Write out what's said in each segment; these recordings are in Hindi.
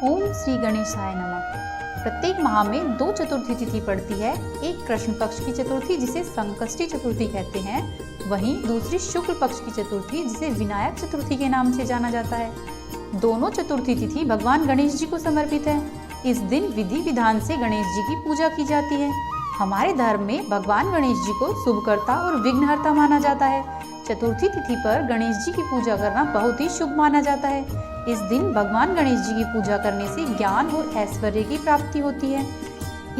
ओम श्री गणेशाय नमः। प्रत्येक माह में 2 चतुर्थी तिथि पड़ती है। एक कृष्ण पक्ष की चतुर्थी जिसे संकष्टी चतुर्थी कहते हैं, वहीं दूसरी शुक्ल पक्ष की चतुर्थी जिसे विनायक चतुर्थी के नाम से जाना जाता है। दोनों चतुर्थी तिथि भगवान गणेश जी को समर्पित है। इस दिन विधि विधान से गणेश जी की पूजा की जाती है। हमारे धर्म में भगवान गणेश जी को शुभकर्ता और विघ्नहर्ता माना जाता है। चतुर्थी तिथि पर गणेश जी की पूजा करना बहुत ही शुभ माना जाता है। इस दिन भगवान गणेश जी की पूजा करने से ज्ञान और ऐश्वर्य की प्राप्ति होती है।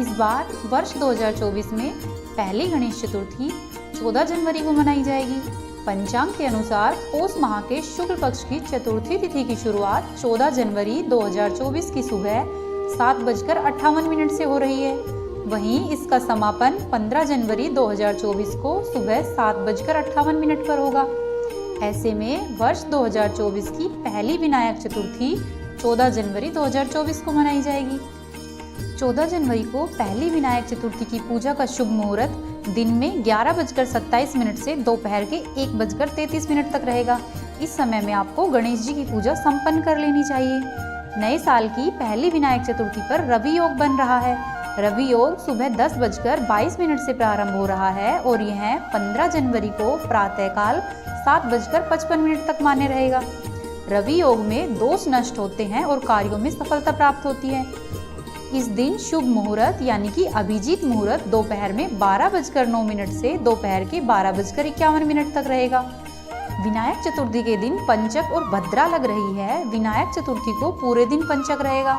इस बार वर्ष 2024 में पहली गणेश चतुर्थी 14 जनवरी को मनाई जाएगी। पंचांग के अनुसार पौष माह के शुक्ल पक्ष की चतुर्थी तिथि की शुरुआत 14 जनवरी 2024 की सुबह 7:58 से हो रही है। वहीं इसका समापन 15 जनवरी 2024 को सुबह 7:58 पर होगा। ऐसे में वर्ष 2024 की पहली विनायक चतुर्थी 14 जनवरी 2024 को मनाई जाएगी। 14 जनवरी को पहली विनायक चतुर्थी की पूजा का शुभ मुहूर्त दिन में 11:27 से दोपहर के 1:33 तक रहेगा। इस समय में आपको गणेश जी की पूजा संपन्न कर लेनी चाहिए। नए साल की पहली विनायक चतुर्थी पर रवि योग बन रहा है। रवि योग सुबह 10:22 से प्रारंभ हो रहा है और यह 15 जनवरी को प्रातःकाल 7:55 तक मान्य रहेगा। रवि योग में दोष नष्ट होते हैं और कार्यों में सफलता प्राप्त होती है। इस दिन शुभ मुहूर्त यानी कि अभिजीत मुहूर्त दोपहर में 12:09 से दोपहर के 12:51 तक रहेगा। विनायक चतुर्थी के दिन पंचक और भद्रा लग रही है। विनायक चतुर्थी को पूरे दिन पंचक रहेगा,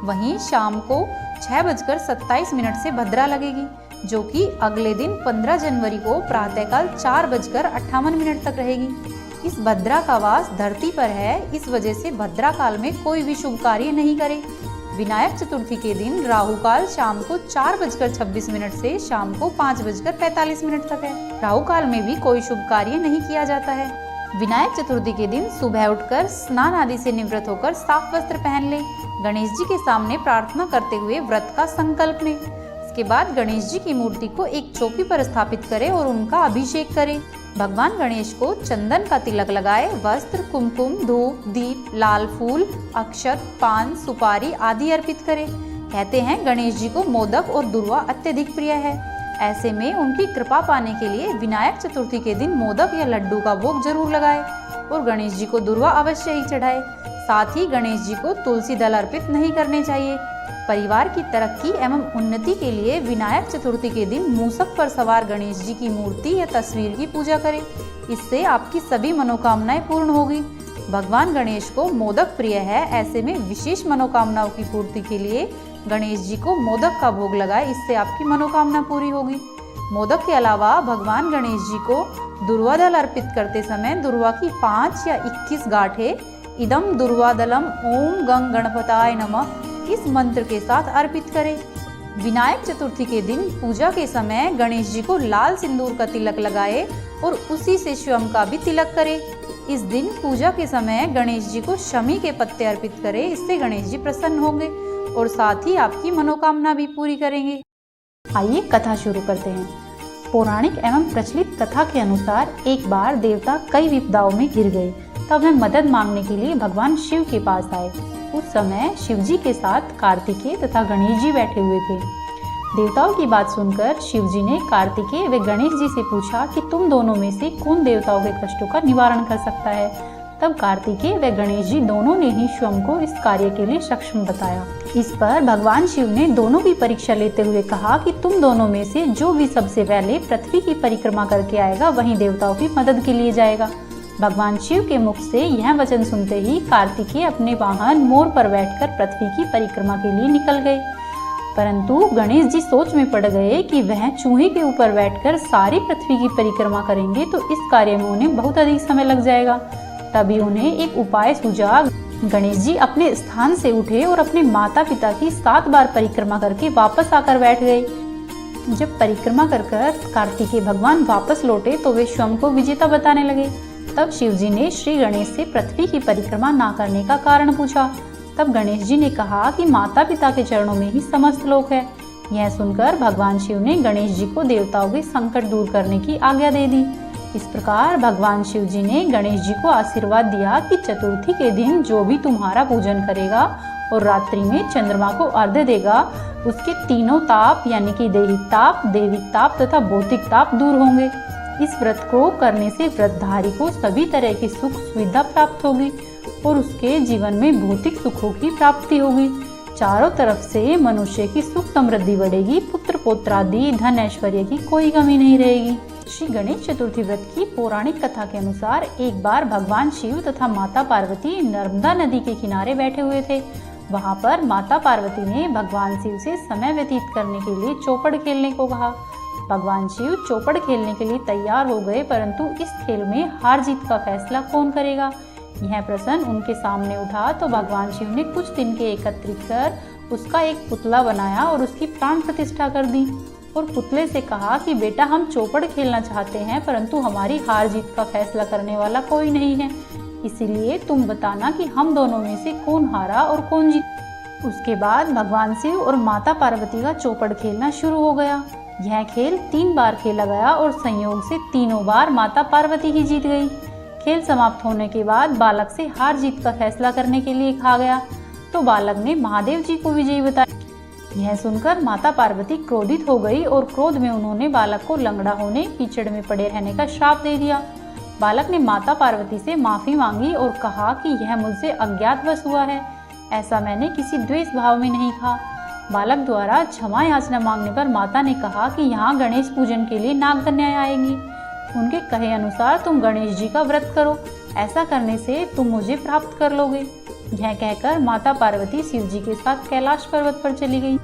वहीं शाम को 6:27 से भद्रा लगेगी, जो कि अगले दिन 15 जनवरी को प्रातःकाल 4:58 तक रहेगी। इस भद्रा का वास धरती पर है, इस वजह से भद्रा काल में कोई भी शुभ कार्य नहीं करे। विनायक चतुर्थी के दिन राहु काल शाम को 4:26 से शाम को 5:45 तक है। राहु काल में भी कोई शुभ कार्य नहीं किया जाता है। विनायक चतुर्थी के दिन सुबह उठकर स्नान आदि से निवृत्त होकर साफ वस्त्र पहन ले। गणेश जी के सामने प्रार्थना करते हुए व्रत का संकल्प लें। इसके बाद गणेश जी की मूर्ति को एक चौकी पर स्थापित करें और उनका अभिषेक करें। भगवान गणेश को चंदन का तिलक लगाए, वस्त्र, कुमकुम, धूप, दीप, लाल फूल, अक्षत, पान, सुपारी आदि अर्पित करें। कहते हैं गणेश जी को मोदक और दुर्वा अत्यधिक प्रिय है। ऐसे में उनकी कृपा पाने के लिए विनायक चतुर्थी के दिन मोदक या लड्डू का भोग जरूर लगाए और गणेश जी को दुर्वा अवश्य ही चढ़ाए। साथ ही गणेश जी को तुलसी दल अर्पित नहीं करने चाहिए। परिवार की तरक्की एवं उन्नति के लिए विनायक चतुर्थी के दिन मूसक पर सवार गणेश जी की मूर्ति या तस्वीर की पूजा करें। इससे आपकी सभी मनोकामनाएं पूर्ण होगी। भगवान गणेश को मोदक प्रिय है, ऐसे में विशेष मनोकामनाओं की पूर्ति के लिए गणेश जी को मोदक का भोग लगाए, इससे आपकी मनोकामना पूरी होगी। मोदक के अलावा भगवान गणेश जी को दुर्वा दल अर्पित करते समय दुर्वा की 5 या 21 गांठें इदम दुर्वादलम ओम गंग गणपताय नमः इस मंत्र के साथ अर्पित करें। विनायक चतुर्थी के दिन पूजा के समय गणेश जी को लाल सिंदूर का तिलक लगाए और उसी से स्वयं का भी तिलक करें। इस दिन पूजा के समय गणेश जी को शमी के पत्ते अर्पित करें, इससे गणेश जी प्रसन्न होंगे और साथ ही आपकी मनोकामना भी पूरी करेंगे। आइए कथा शुरू करते हैं। पौराणिक एवं प्रचलित कथा के अनुसार एक बार देवता कई विपदाओं में घिर गए, तब वे मदद मांगने के लिए भगवान शिव के पास आए। उस समय शिव जी के साथ कार्तिकेय तथा गणेश जी बैठे हुए थे। देवताओं की बात सुनकर शिव जी ने कार्तिकेय व गणेश जी से पूछा कि तुम दोनों में से कौन देवताओं के कष्टों का निवारण कर सकता है। तब कार्तिकेय व गणेश जी दोनों ने ही स्वयं को इस कार्य के लिए सक्षम बताया। इस पर भगवान शिव ने दोनों की परीक्षा लेते हुए कहा कि तुम दोनों में से जो भी सबसे पहले पृथ्वी की परिक्रमा करके आएगा वही देवताओं की मदद के लिए जाएगा। भगवान शिव के मुख से यह वचन सुनते ही कार्तिकेय अपने वाहन मोर पर बैठकर पृथ्वी की परिक्रमा के लिए निकल गए। परंतु गणेश जी सोच में पड़ गए कि वह चूहे के ऊपर बैठकर सारी पृथ्वी की परिक्रमा करेंगे तो इस कार्य में उन्हें बहुत अधिक समय लग जाएगा। तभी उन्हें एक उपाय सूझा। गणेश जी अपने स्थान से उठे और अपने माता पिता की 7 बार परिक्रमा करके वापस आकर बैठ गए। जब परिक्रमा कर कार्तिकेय भगवान वापस लौटे तो वे स्वयं को विजेता बताने लगे। तब शिव जी ने श्री गणेश से पृथ्वी की परिक्रमा ना करने का कारण पूछा। तब गणेश जी ने कहा कि माता पिता के चरणों में ही समस्त लोक है। यह सुनकर भगवान शिव ने गणेश जी को देवताओं के संकट दूर करने की आज्ञा दे दी। इस प्रकार भगवान शिव जी ने गणेश जी को आशीर्वाद दिया कि चतुर्थी के दिन जो भी तुम्हारा पूजन करेगा और रात्रि में चंद्रमा को अर्घ्य देगा, उसके तीनों ताप यानी कि दैहिक ताप, देविक ताप तथा भौतिक ताप दूर होंगे। इस व्रत को करने से व्रतधारी को सभी तरह की सुख सुविधा प्राप्त होगी और उसके जीवन में भौतिक सुखों की प्राप्ति होगी। चारों तरफ से मनुष्य की सुख समृद्धि बढ़ेगी, पुत्र पौत्रादि धन ऐश्वर्य की कोई कमी नहीं रहेगी। श्री गणेश चतुर्थी व्रत की पौराणिक कथा के अनुसार एक बार भगवान शिव तथा माता पार्वती नर्मदा नदी के किनारे बैठे हुए थे। वहां पर माता पार्वती ने भगवान शिव से समय व्यतीत करने के लिए चौपड़ खेलने को कहा। भगवान शिव चौपड़ खेलने के लिए तैयार हो गए, परंतु इस खेल में हार जीत का फैसला कौन करेगा, यह प्रश्न उनके सामने उठा तो भगवान शिव ने कुछ दिन के एकत्रित कर उसका एक पुतला बनाया और उसकी प्राण प्रतिष्ठा कर दी और पुतले से कहा कि बेटा, हम चौपड़ खेलना चाहते हैं, परंतु हमारी हार जीत का फैसला करने वाला कोई नहीं है, इसीलिए तुम बताना कि हम दोनों में से कौन हारा और कौन जीत। उसके बाद भगवान शिव और माता पार्वती का चौपड़ खेलना शुरू हो गया। यह खेल 3 बार खेला गया और संयोग से तीनों बार माता पार्वती ही जीत गई। खेल समाप्त होने के बाद बालक से हार जीत का फैसला करने के लिए कहा गया तो बालक ने महादेव जी को विजयी बताया। यह सुनकर माता पार्वती क्रोधित हो गई और क्रोध में उन्होंने बालक को लंगड़ा होने, कीचड़ में पड़े रहने का श्राप दे दिया। बालक ने माता पार्वती से माफी मांगी और कहा कि यह मुझसे अज्ञातवश हुआ है, ऐसा मैंने किसी द्वेष भाव में नहीं कहा। बालक द्वारा क्षमा याचना मांगने पर माता ने कहा कि यहाँ गणेश पूजन के लिए नागकन्याएं आएंगी, उनके कहे अनुसार तुम गणेश जी का व्रत करो, ऐसा करने से तुम मुझे प्राप्त कर लोगे। यह कहकर माता पार्वती शिव जी के साथ कैलाश पर्वत पर चली गई।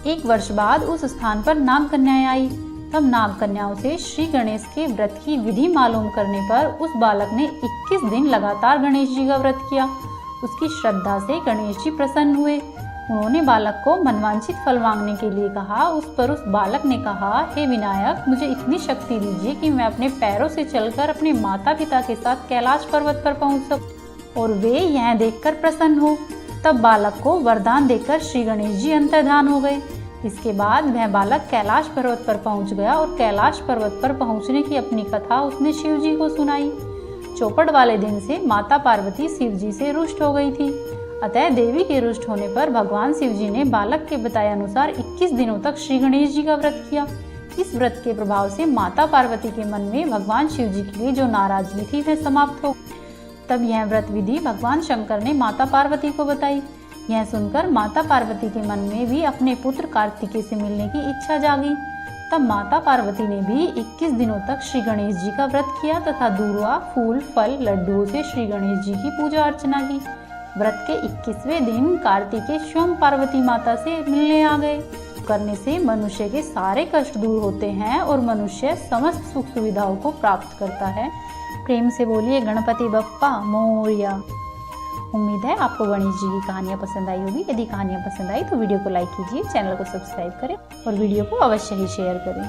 1 वर्ष बाद उस स्थान पर नागकन्याएं आई। तब नागकन्याओं से श्री गणेश के व्रत की विधि मालूम करने पर उस बालक ने 21 दिन लगातार गणेश जी का व्रत किया। उसकी श्रद्धा से गणेश जी प्रसन्न हुए। उन्होंने बालक को मनवांछित फल मांगने के लिए कहा। उस पर उस बालक ने कहा, हे विनायक, मुझे इतनी शक्ति दीजिए कि मैं अपने पैरों से चलकर अपने माता पिता के साथ कैलाश पर्वत पर पहुंच सकूं और वे यह देखकर प्रसन्न हो। तब बालक को वरदान देकर श्री गणेश जी अंतर्धान हो गए। इसके बाद वह बालक कैलाश पर्वत पर पहुंच गया और कैलाश पर्वत पर पहुंचने की अपनी कथा उसने शिव जी को सुनाई। चौपड़ वाले दिन से माता पार्वती शिव जी से रुष्ट हो गई थी। अतः देवी के रुष्ट होने पर भगवान शिव जी ने बालक के बताए अनुसार 21 दिनों तक श्री गणेश जी का व्रत किया। इस व्रत के प्रभाव से माता पार्वती के मन में भगवान शिव जी के लिए जो नाराजगी थी वह समाप्त हो। तब यह व्रत विधि भगवान शंकर ने माता पार्वती को बताई। यह सुनकर माता पार्वती के मन में भी अपने पुत्र कार्तिकेय से मिलने की इच्छा जागी। तब माता पार्वती ने भी 21 दिनों तक श्री गणेश जी का व्रत किया तथा दूर्वा, फूल, फल, लड्डुओं से श्री गणेश जी की पूजा अर्चना की। व्रत के 21वें दिन कार्तिकेय स्वयं पार्वती माता से मिलने आ गए। करने से मनुष्य के सारे कष्ट दूर होते हैं और मनुष्य समस्त सुख सुविधाओं को प्राप्त करता है। प्रेम से बोलिए गणपति बप्पा मोरया। उम्मीद है आपको गणेश जी की कहानियाँ पसंद आई होगी। यदि कहानियाँ पसंद आई तो वीडियो को लाइक कीजिए, चैनल को सब्सक्राइब करें और वीडियो को अवश्य ही शेयर करें।